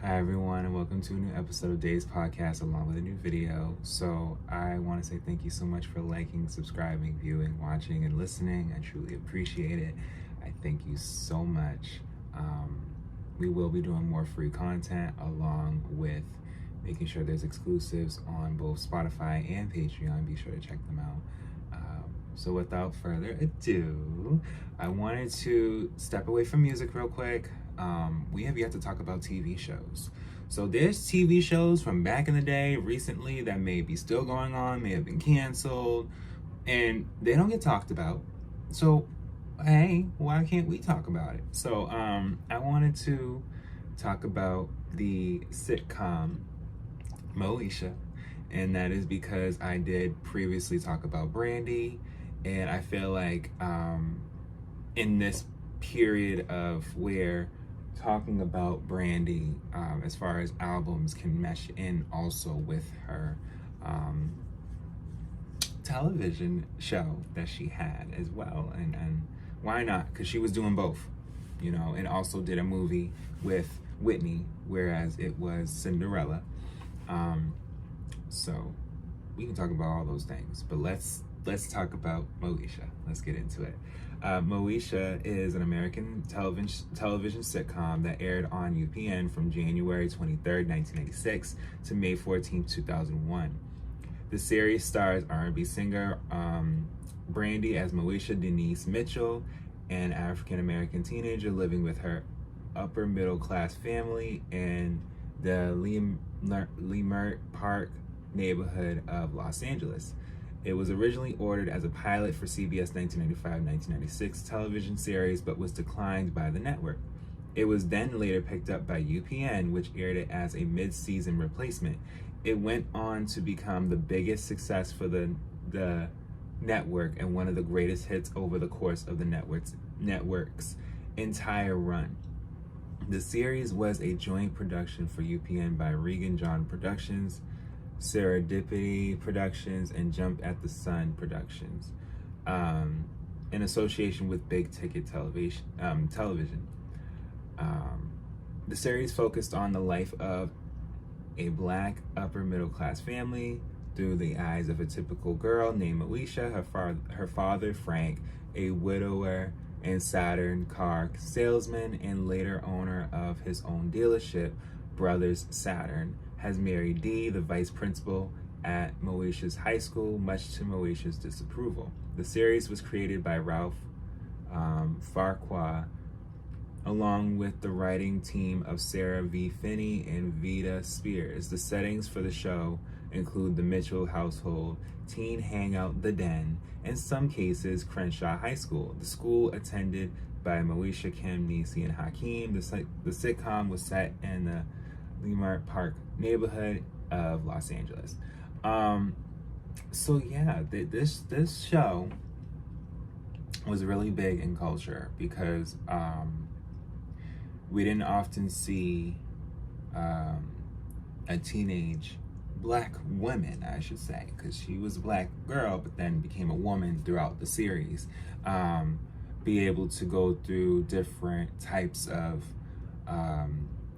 Hi everyone, and welcome to a new episode of Day's Podcast along with a new video. So I want to say thank you so much for liking, subscribing, viewing, watching, and listening. I truly appreciate it. I thank you so much. We will be doing more free content along with making sure there's exclusives on both Spotify and Patreon. Be sure to check them out. So without further ado, I wanted to step away from music real quick. We have yet to talk about TV shows. So there's TV shows from back in the day, recently, that may be still going on, may have been canceled, and they don't get talked about. So, hey, why can't we talk about it? So, I wanted to talk about the sitcom Moesha, and that is because I did previously talk about Brandy, and I feel like in this period of where talking about Brandy as far as albums can mesh in also with her television show that she had as well, and why not, because she was doing both, and also did a movie with Whitney, whereas it was Cinderella. So we can talk about all those things, but let's talk about Moesha. Let's get into it. Moesha is an American television sitcom that aired on UPN from January 23rd, 1996 to May 14th, 2001. The series stars R&B singer Brandy as Moesha Denise Mitchell, an African-American teenager living with her upper middle class family in the Leimert Park neighborhood of Los Angeles. It was originally ordered as a pilot for CBS 1995-1996 television series, but was declined by the network. It was then later picked up by UPN, which aired it as a mid-season replacement. It went on to become the biggest success for the network and one of the greatest hits over the course of the network's entire run. The series was a joint production for UPN by Regan John Productions, Serendipity Productions, and Jump at the Sun Productions, in association with Big Ticket Television. The series focused on the life of a black upper middle class family through the eyes of a typical girl named Moesha, her father Frank, a widower and Saturn car salesman and later owner of his own dealership, Brothers Saturn, has married Dee, the vice principal at Moesha's high school, much to Moesha's disapproval. The series was created by Ralph Farquhar, along with the writing team of Sarah V. Finney and Vida Spears. The settings for the show include the Mitchell household, teen hangout The Den, in some cases Crenshaw High School. The school attended by Moesha, Kim, Niecy, and Hakeem. The sitcom was set in the Leimert Park neighborhood of Los Angeles. So yeah, this show was really big in culture because we didn't often see a teenage black woman, I should say, because she was a black girl but then became a woman throughout the series, be able to go through different types of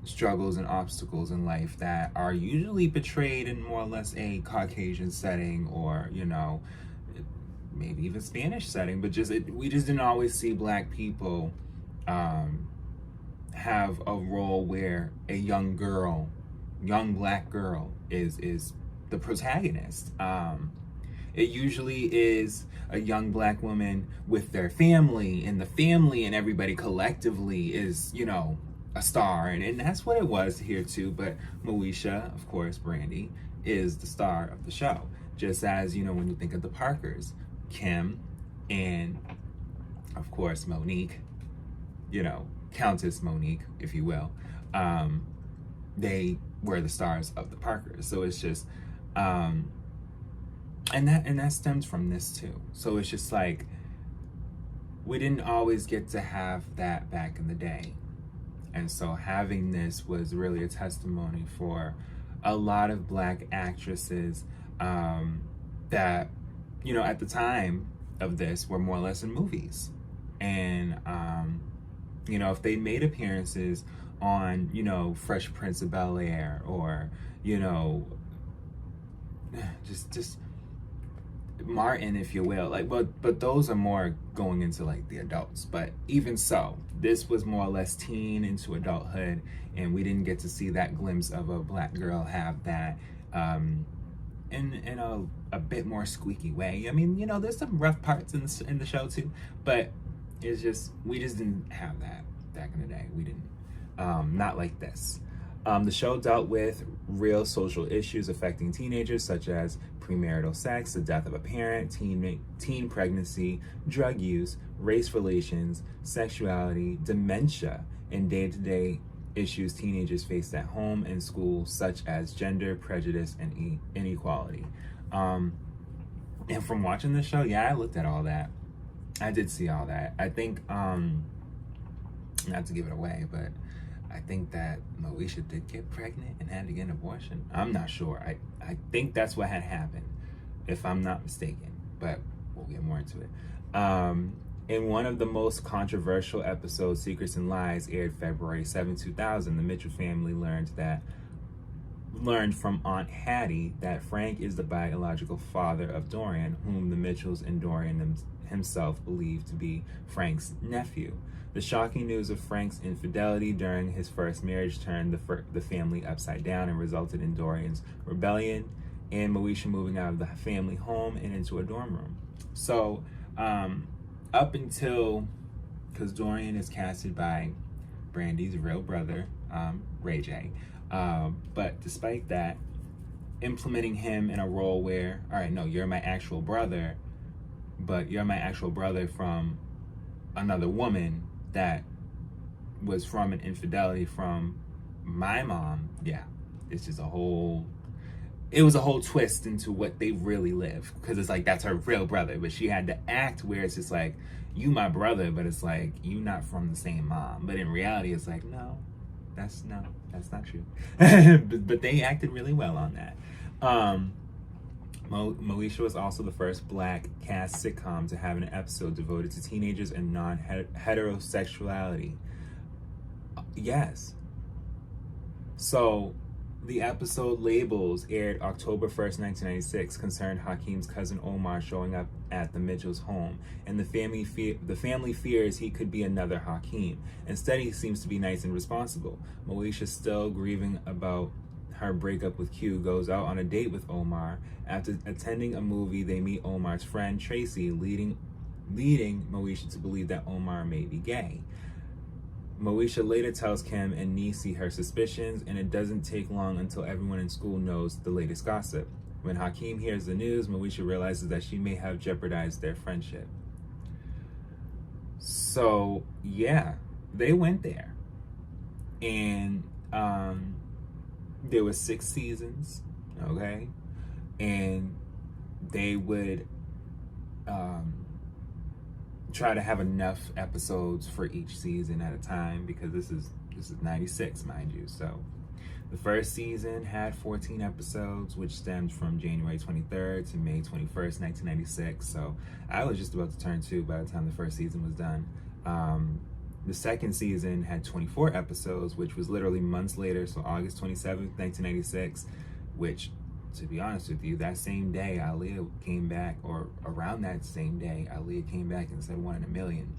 struggles and obstacles in life that are usually portrayed in more or less a Caucasian setting, or maybe even Spanish setting, but we just didn't always see black people have a role where a young black girl is the protagonist. It usually is a young black woman with their family, and the family and everybody collectively is, a star, and that's what it was here too. But Moesha, of course, Brandy, is the star of the show. Just as, when you think of the Parkers, Kim and, of course, Monique, Countess Monique, if you will, they were the stars of the Parkers. So it's just, and that stems from this too. So it's just like, we didn't always get to have that back in the day. And so having this was really a testimony for a lot of black actresses that, at the time of this were more or less in movies. And, if they made appearances on, you know, Fresh Prince of Bel-Air, or, you know, just Martin, if you will. Like, but those are more going into like the adults. But even so, this was more or less teen into adulthood, and we didn't get to see that glimpse of a black girl have that in a bit more squeaky way. I mean, you know, there's some rough parts in the show too, but it's just, we just didn't have that back in the day. We didn't, not like this. The show dealt with real social issues affecting teenagers, such as premarital sex, the death of a parent, teen pregnancy, drug use, race relations, sexuality, dementia, and day-to-day issues teenagers face at home and school, such as gender, prejudice, and inequality. And from watching the show, yeah, I looked at all that. I did see all that. I think, not to give it away, but I think that Moesha did get pregnant and had to get an abortion. I'm not sure. I think that's what had happened, if I'm not mistaken, but we'll get more into it. In one of the most controversial episodes, Secrets and Lies, aired February 7, 2000, the Mitchell family learned from Aunt Hattie that Frank is the biological father of Dorian, whom the Mitchells and Dorian himself believed to be Frank's nephew. The shocking news of Frank's infidelity during his first marriage turned the family upside down and resulted in Dorian's rebellion and Moesha moving out of the family home and into a dorm room. So, up until, because Dorian is casted by Brandy's real brother, Ray J. But despite that, implementing him in a role where, all right, no, you're my actual brother, but you're my actual brother from another woman that was from an infidelity from my mom. Yeah, it's just it was a whole twist into what they really live, because it's like, that's her real brother, but she had to act where it's just like, you my brother, but it's like, you not from the same mom. But in reality, it's like, no, that's not true. but they acted really well on that. Moesha was also the first black cast sitcom to have an episode devoted to teenagers and non-heterosexuality. Yes. So, the episode Labels, aired October 1st, 1996, concerned Hakeem's cousin Omar showing up at the Mitchells' home, and the family fears he could be another Hakeem. Instead, he seems to be nice and responsible. Moesha, still grieving about her breakup with Q, goes out on a date with Omar. After attending a movie, they meet Omar's friend Tracy, leading Moesha to believe that Omar may be gay. Moesha later tells Kim and Niecy her suspicions, and it doesn't take long until everyone in school knows the latest gossip. When Hakeem hears the news, Moesha realizes that she may have jeopardized their friendship. So, yeah, they went there. And there were 6 seasons, okay? And they would try to have enough episodes for each season at a time, because this is 96, mind you. So the first season had 14 episodes, which stemmed from January 23rd to May 21st, 1996. So I was just about to turn 2 by the time the first season was done. The second season had 24 episodes, which was literally months later, so August 27th, 1996, which, to be honest with you, that same day Aaliyah came back, or around that same day, Aaliyah came back and said 1 in a million.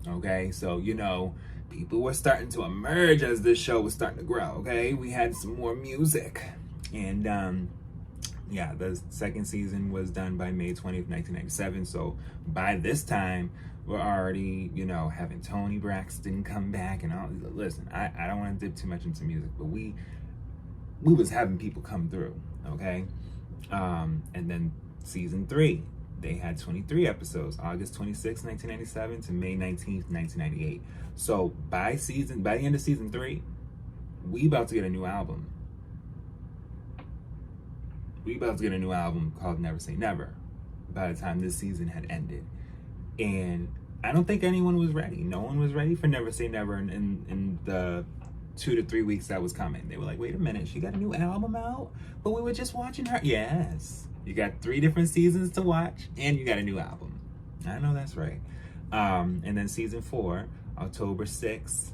Okay, so, you know, people were starting to emerge as this show was starting to grow, okay? We had some more music. And, yeah, the second season was done by May 20th, 1997. So by this time, we're already, you know, having Toni Braxton come back and all. Listen, I don't want to dip too much into music, but we was having people come through, okay? And then season 3, they had 23 episodes, August 26, 1997 to May 19th, 1998. So by the end of season 3, we about to get a new album. We about to get a new album called Never Say Never by the time this season had ended. And I don't think anyone was ready. No one was ready for Never Say Never in the 2 to 3 weeks that was coming. They were like, wait a minute, she got a new album out? But we were just watching her. Yes. You got 3 different seasons to watch, and you got a new album. I know that's right. And then season 4, October 6th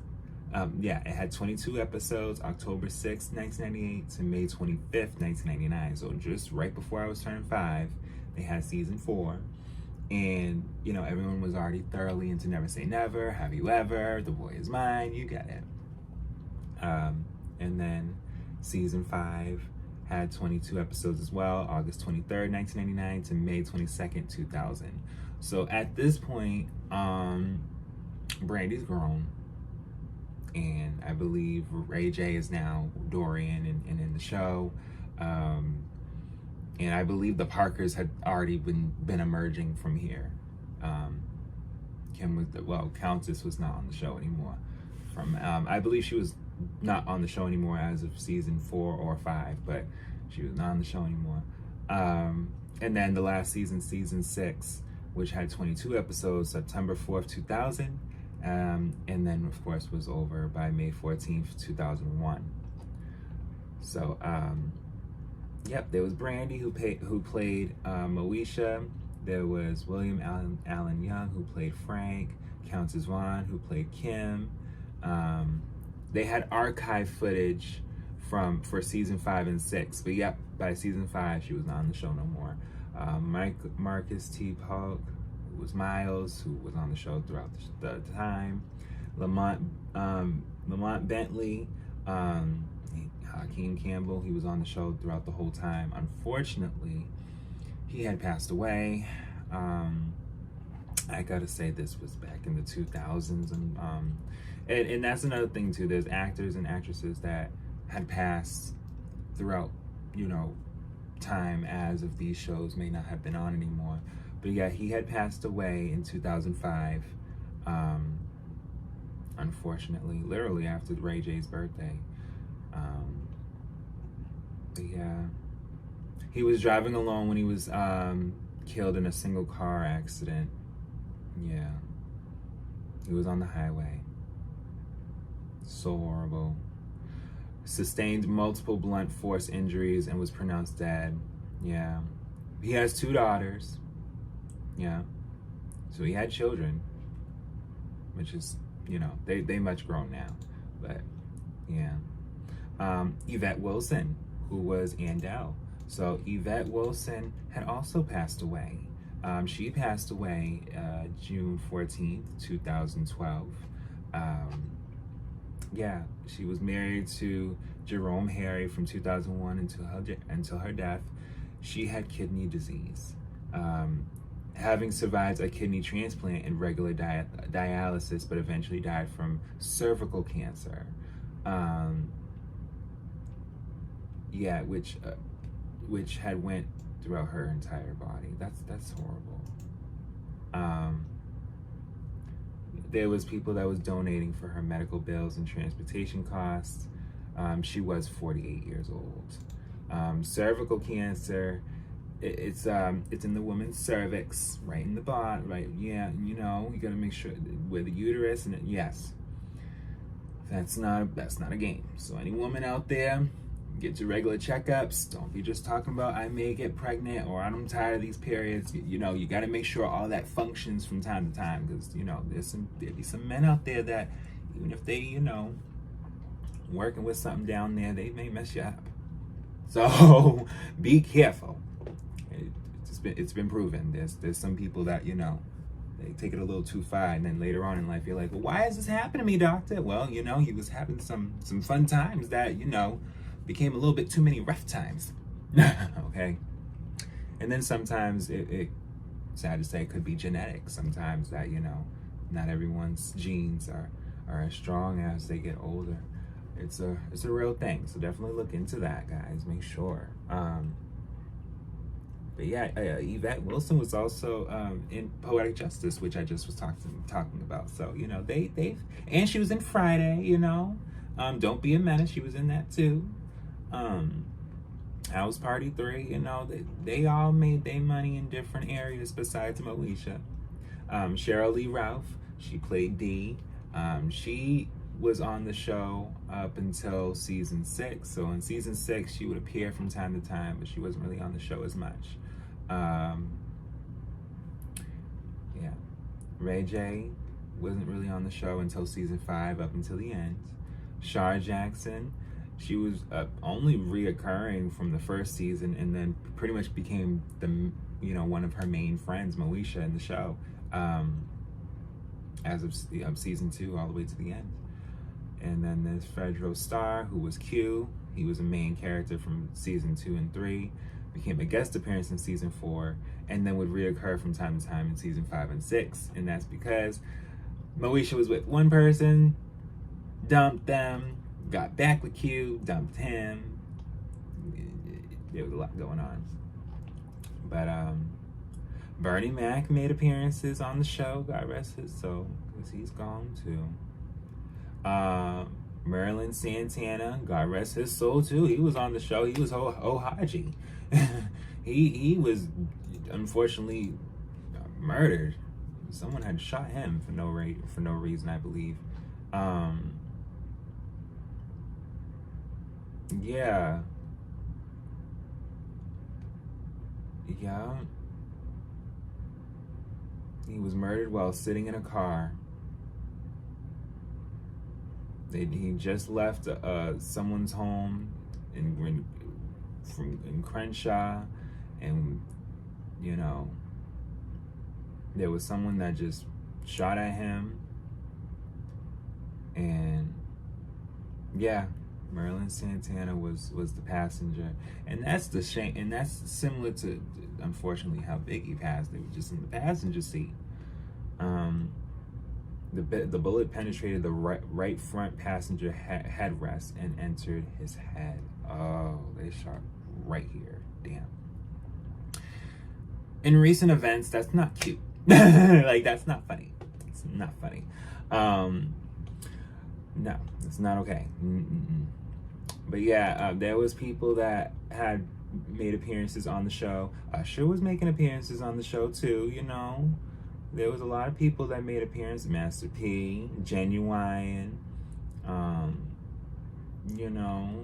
Yeah, it had 22 episodes, October 6th, 1998 to May 25th, 1999. So just right before I was turning 5, they had season 4. And, you know, everyone was already thoroughly into Never Say Never, Have You Ever, The Boy Is Mine, you get it. And then season 5 had 22 episodes as well, August 23rd, 1999 to May 22nd, 2000. So at this point, Brandy's grown. And I believe Ray J is now Dorian and in the show. And I believe the Parkers had already been emerging from here. Kim was Countess was not on the show anymore. I believe she was not on the show anymore as of season 4 or 5, but she was not on the show anymore. And then the last season, season 6, which had 22 episodes, September 4th, 2000. And then, of course, was over by May 14th, 2001. So, yep, there was Brandy who played Moesha. There was William Allen Young who played Frank. Countess Vaughn who played Kim. They had archive footage for season 5 and 6, but yep, by season 5 she was not on the show no more. Marcus T. Polk was Miles, who was on the show throughout the time. Lamont Bentley, Hakeem Campbell, he was on the show throughout the whole time. Unfortunately, he had passed away. I gotta say, this was back in the 2000s, and that's another thing too. There's actors and actresses that had passed throughout, you know, time as of these shows may not have been on anymore. But yeah, he had passed away in 2005, unfortunately, literally after Ray J's birthday. But yeah, he was driving alone when he was killed in a single car accident. Yeah, he was on the highway. So horrible. Sustained multiple blunt force injuries and was pronounced dead. Yeah, he has 2 daughters. Yeah, so he had children, which is, you know, they much grown now, but yeah. Yvette Wilson, who was Andell. So Yvette Wilson had also passed away. She passed away June 14th, 2012. Yeah, she was married to Jerome Harry from 2001 until her death. She had kidney disease. Having survived a kidney transplant and regular dialysis, but eventually died from cervical cancer. Yeah, which had went throughout her entire body. That's horrible. There was people that was donating for her medical bills and transportation costs. She was 48 years old. Cervical cancer. It's in the woman's cervix, right in the bottom, right? Yeah, you know, you gotta make sure with the uterus, and yes, that's not a game. So any woman out there, get your regular checkups. Don't be just talking about I may get pregnant or I'm tired of these periods. You know, you gotta make sure all that functions from time to time, because you know there'll be some men out there that even if they, you know, working with something down there, they mess you up. So be careful. It's been proven. There's some people that, you know, they take it a little too far, and then later on in life you're like, well, why is this happening to me, doctor? Well, you know, he was having some fun times that, you know, became a little bit too many rough times. Okay. And then sometimes it sad to say, it could be genetic. Sometimes that, you know, not everyone's genes are as strong as they get older. It's a real thing. So definitely look into that, guys. Make sure. But yeah, Yvette Wilson was also in Poetic Justice, which I just was talking about. So, you know, and she was in Friday, you know. Don't Be a Menace, she was in that too. House Party 3, you know, they all made their money in different areas besides Moesha. Cheryl Lee Ralph, she played Dee. She was on the show up until season 6. So in season 6, she would appear from time to time, but she wasn't really on the show as much. Yeah. Ray J, wasn't really on the show until season 5 up until the end. Shar Jackson, she was only reoccurring from the first season, and then pretty much became one of her main friends, Moesha, in the show, as of season 2 all the way to the end. And then there's Fredro Starr, who was Q. He was a main character from season 2 and 3, became a guest appearance in season 4, and then would reoccur from time to time in season 5 and 6. And that's because Moesha was with one person, dumped them, got back with Q, dumped him. There was a lot going on. But Bernie Mac made appearances on the show, God rest his soul, because he's gone too. Marilyn Santana, God rest his soul too. He was on the show. He was Ohaji. he was unfortunately murdered. Someone had shot him for no reason, I believe. Yeah. He was murdered while sitting in a car. He just left someone's home in Crenshaw, and there was someone that just shot at him, and Marilyn Santana was the passenger, and that's the shame, and that's similar to, unfortunately, how Biggie passed. They were just in the passenger seat. The bullet penetrated the right front passenger headrest and entered his head. Oh, they shot right here. Damn. In recent events, that's not cute. Like, that's not funny. It's not funny. No, it's not okay. But yeah, there was people that had made appearances on the show. Usher was making appearances on the show too, There was a lot of people that made appearances. Master P, Genuine,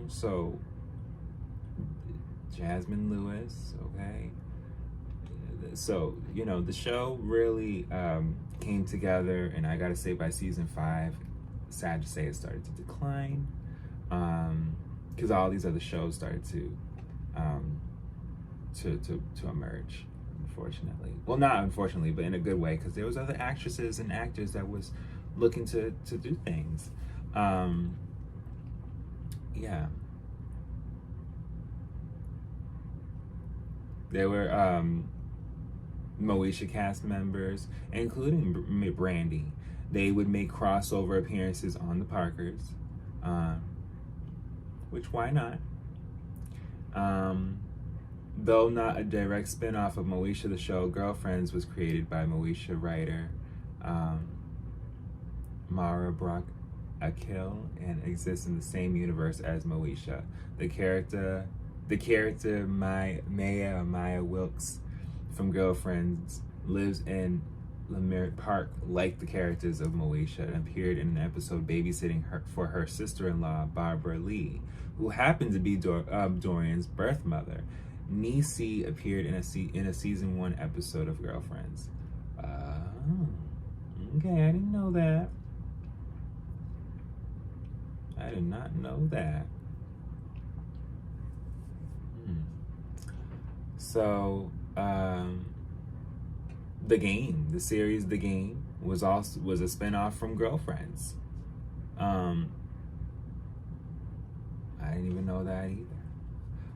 so Jasmine Lewis, okay? So, the show really came together, and I gotta say by season 5, sad to say it started to decline, because all these other shows started to emerge. Unfortunately, well, not unfortunately, but in a good way, because there was other actresses and actors that was looking to do things. There were Moesha cast members, including Brandy. They would make crossover appearances on the Parkers, which why not? Though not a direct spin-off of Moesha, the show Girlfriends was created by Moesha writer Mara Brock Akil and exists in the same universe as Moesha. The character Maya Wilkes from Girlfriends lives in Leimert Park like the characters of Moesha, and appeared in an episode babysitting for her sister-in-law, Barbara Lee, who happened to be Dorian's birth mother. Niecy appeared in a season 1 episode of Girlfriends. Okay, I didn't know that. I did not know that. So, the series The Game was a spinoff from Girlfriends. I didn't even know that either.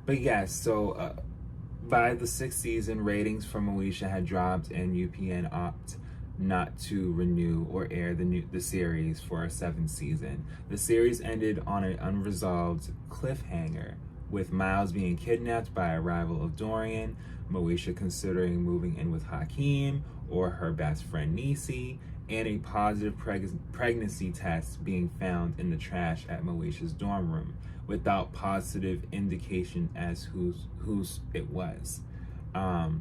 But yes, so by the 6th season, ratings for Moesha had dropped, and UPN opted not to renew or air the series for a 7th season. The series ended on an unresolved cliffhanger, with Miles being kidnapped by a rival of Dorian, Moesha considering moving in with Hakeem or her best friend Niecy, and a positive pregnancy test being found in the trash at Moesha's dorm room, without positive indication as whose it was. And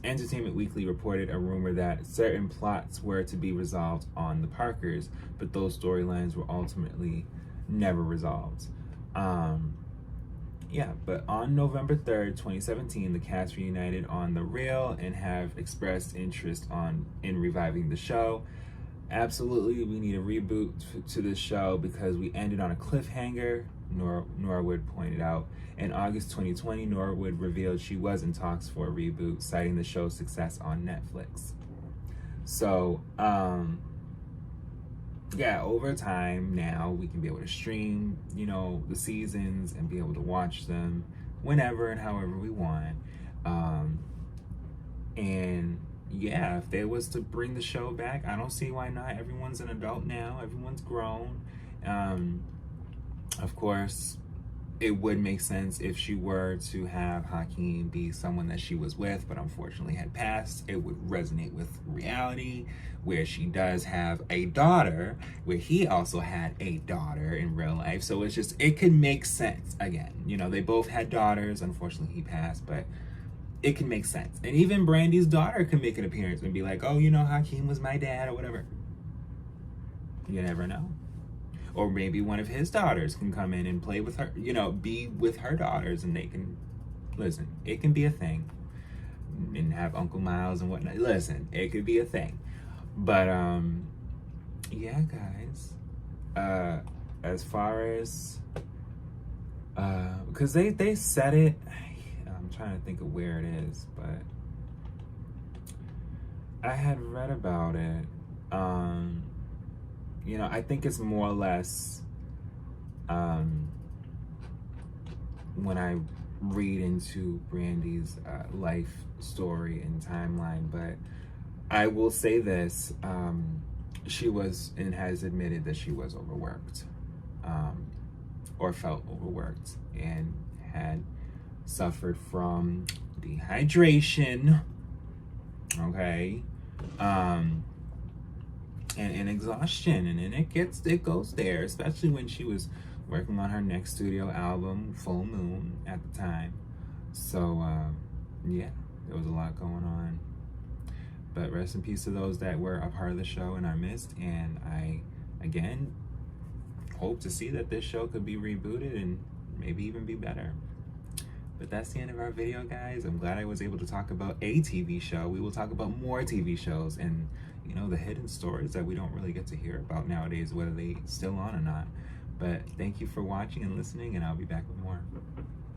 Entertainment Weekly reported a rumor that certain plots were to be resolved on the Parkers, but those storylines were ultimately never resolved. But on November 3rd, 2017, the cast reunited on The Real and have expressed interest in reviving the show. Absolutely, we need a reboot to this show because we ended on a cliffhanger, Norwood pointed out. In August 2020, Norwood revealed she was in talks for a reboot, citing the show's success on Netflix. So, yeah, over time now we can be able to stream, the seasons and be able to watch them whenever and however we want. And yeah, if they was to bring the show back, I don't see why not. Everyone's an adult now. Everyone's grown. Of course, it would make sense if she were to have Hakeem be someone that she was with, but unfortunately had passed. It would resonate with reality, where she does have a daughter, where he also had a daughter in real life. So it could make sense. Again, they both had daughters. Unfortunately, he passed, but it can make sense. And even Brandy's daughter can make an appearance and be like, oh, Hakeem was my dad or whatever. You never know. Or maybe one of his daughters can come in and play with her, be with her daughters, and they can, listen, it can be a thing. And have Uncle Miles and whatnot. Listen, it could be a thing. But, yeah, guys. As far as, because they said it, I'm trying to think of where it is, but I had read about it. I think it's more or less when I read into Brandy's life story and timeline, but I will say this, she was and has admitted that she was overworked, or felt overworked, and had suffered from dehydration, okay, and exhaustion, and it goes there, especially when she was working on her next studio album, Full Moon, at the time. So yeah, there was a lot going on. But rest in peace to those that were a part of the show and are missed. And I, again, hope to see that this show could be rebooted and maybe even be better. But that's the end of our video, guys. I'm glad I was able to talk about a TV show. We will talk about more TV shows and, the hidden stories that we don't really get to hear about nowadays, whether they still on or not. But thank you for watching and listening, and I'll be back with more.